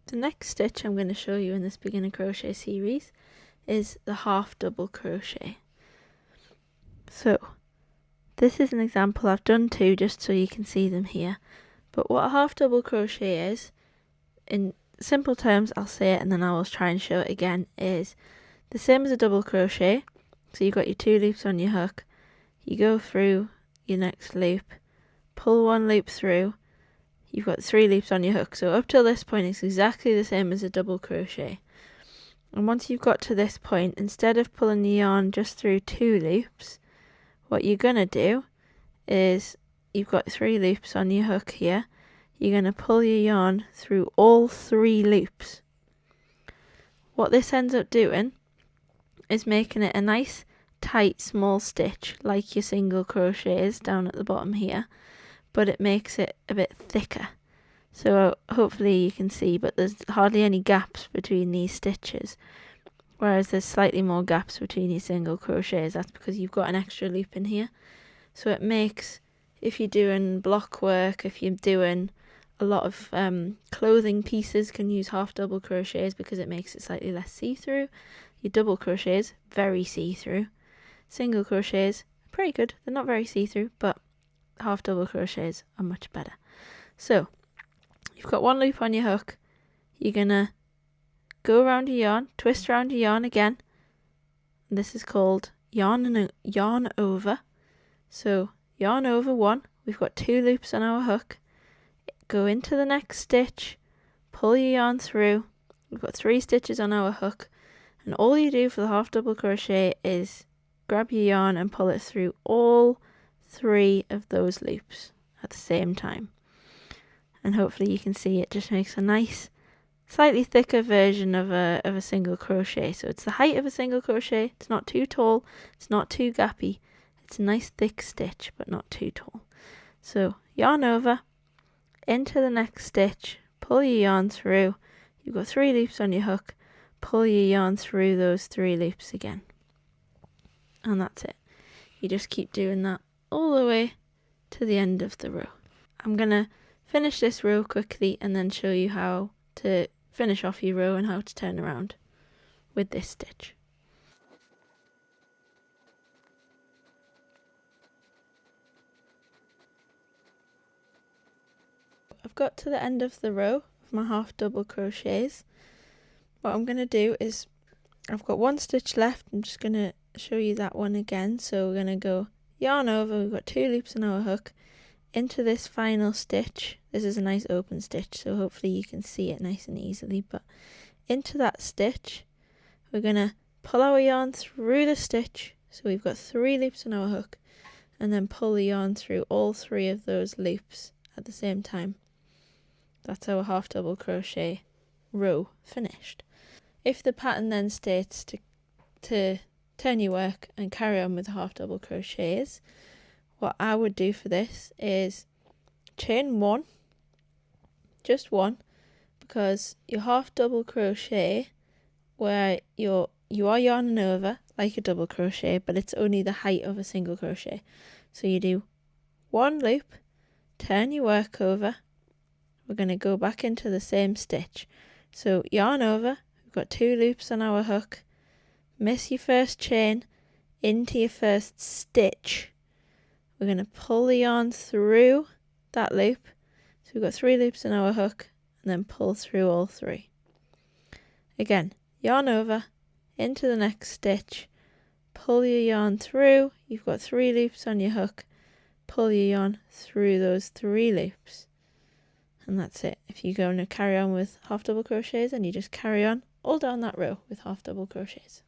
The next stitch I'm going to show you in this beginner crochet series is the half double crochet. So this is an example. I've done two just so you can see them here, but what a half double crochet is, in simple terms, I'll say it and then I will try and show it again, is the same as a double crochet. So you've got your 2 loops on your hook, you go through your next loop, pull 1 loop through, you've got 3 loops on your hook. So up till this point it's exactly the same as a double crochet. And once you've got to this point, instead of pulling the yarn just through 2 loops, what you're going to do is, you've got 3 loops on your hook here, you're going to pull your yarn through all 3 loops. What this ends up doing is making it a nice tight small stitch like your single crochet is down at the bottom here, but it makes it a bit thicker. So hopefully you can see, but there's hardly any gaps between these stitches, whereas there's slightly more gaps between your single crochets. That's because you've got an extra loop in here. So it makes, if you're doing block work, if you're doing a lot of clothing pieces, can use half double crochets because it makes it slightly less see-through. Your double crochets, very see-through. Single crochets, pretty good. They're not very see-through, but half double crochets are much better. So you've got 1 loop on your hook, you're gonna go around your yarn, twist around your yarn again. This is called yarn over. So yarn over 1, we've got 2 loops on our hook, go into the next stitch, pull your yarn through, we've got 3 stitches on our hook, and all you do for the half double crochet is grab your yarn and pull it through all 3 of those loops at the same time. And hopefully you can see it just makes a nice slightly thicker version of a single crochet. So it's the height of a single crochet, it's not too tall, it's not too gappy, it's a nice thick stitch but not too tall. So yarn over, into the next stitch, pull your yarn through, you've got 3 loops on your hook, pull your yarn through those 3 loops again, and that's it. You just keep doing that all the way to the end of the row. I'm gonna finish this row quickly and then show you how to finish off your row and how to turn around with this stitch. I've got to the end of the row of my half double crochets. What I'm going to do is, I've got 1 stitch left, I'm just going to show you that one again. So we're going to go yarn over, we've got 2 loops in our hook, into this final stitch. This is a nice open stitch, so hopefully you can see it nice and easily, but into that stitch we're going to pull our yarn through the stitch, so we've got 3 loops in our hook, and then pull the yarn through all 3 of those loops at the same time. That's our half double crochet row finished. If the pattern then states to turn your work and carry on with half double crochets, what I would do for this is chain 1, just 1, because your half double crochet, where you are yarning over like a double crochet, but it's only the height of a single crochet. So you do 1 loop, turn your work over, we're going to go back into the same stitch. So yarn over, we've got 2 loops on our hook, miss your first chain, into your first stitch, we're going to pull the yarn through that loop, so we've got 3 loops in our hook, and then pull through all 3. Again, yarn over, into the next stitch, pull your yarn through, you've got 3 loops on your hook, pull your yarn through those 3 loops, and that's it. If you're going to carry on with half double crochets, and you just carry on all down that row with half double crochets.